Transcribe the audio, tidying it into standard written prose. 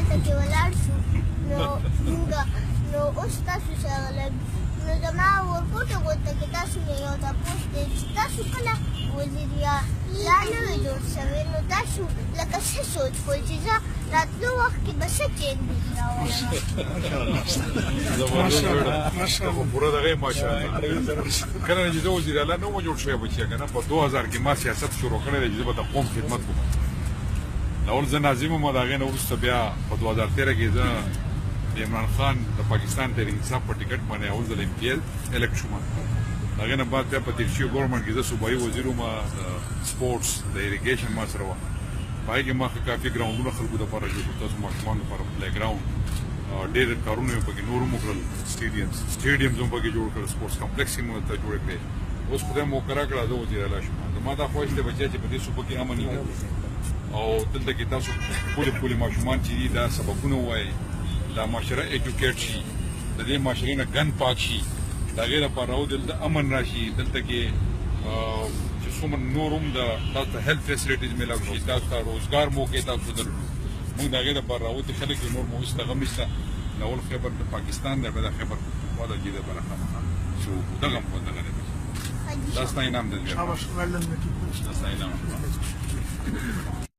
ته کې ولاړ شو نو اوس تاسو سره لږ نو زما ورکوټه غوته کې تاسو مې یو تپوس دی چې تاسو کله وزیر یا لا نه وي جوړ شوی نو تاسو لکه څه سوچ کوئ چې زه راتلو وخت کې به څه چینجز راولم پوره دغه ماشاءالله کله چې زه وزیر اعلی نه وم جوړ شوی بچیا که نه په 2000 کې ما سیاست شروع کړی دی چې زه به د قوم خدمت وکړم اول زه ناظم وم د هغې نه وروسته بیا په 2013 کې زه د عمران خان د پاکستان تحریک انصاف په ټکټ باندې اول ځل ایم پی ایل الکټ شوم د هغې نه بعد بیا په تیر شوي ګورنمنټ کې زه صوبایي وزیر وم د سپورټس د اریګیشن ما سره وه په هغې کې ما ښه کافي ګراونډونه خلکو دپاره جوړ کړل تاسو ماشومانو لپاره پلی ګراونډ ډېر کارونه مې پکې نور هم وکړل سټیډیمز هم پکې جوړ کړل سپورټس کمپلیکس یې مو ورته جوړ کړې اوس خدای موقع راکړه زه وزیر اعلی شوم زما دا خواهش دی بچیا چې په دې صوبه کې امن وي او دلته کې تاسو ټولې ماشومان چې دي دا سبقونه ووایي دا معاشره ایجوکیټ شي د دې معاشرې نه ګن پاک شي د هغې لپاره دلته امن راشي دلته کې چې څومره نور هم د تاسو ته هیلث فیسلیټیز میلاو شي تاسو ته روزګار موقع تاسو درلود موږ د هغې لپاره راوتي خلک یې نور مو هېڅ دغه نشته اول خیبر د پاکستان دی بیا د خیبر پښتونخوا د دې لپاره خامخا چې دغه هم دغه دی دا ستا انعام دی دا ستا انعام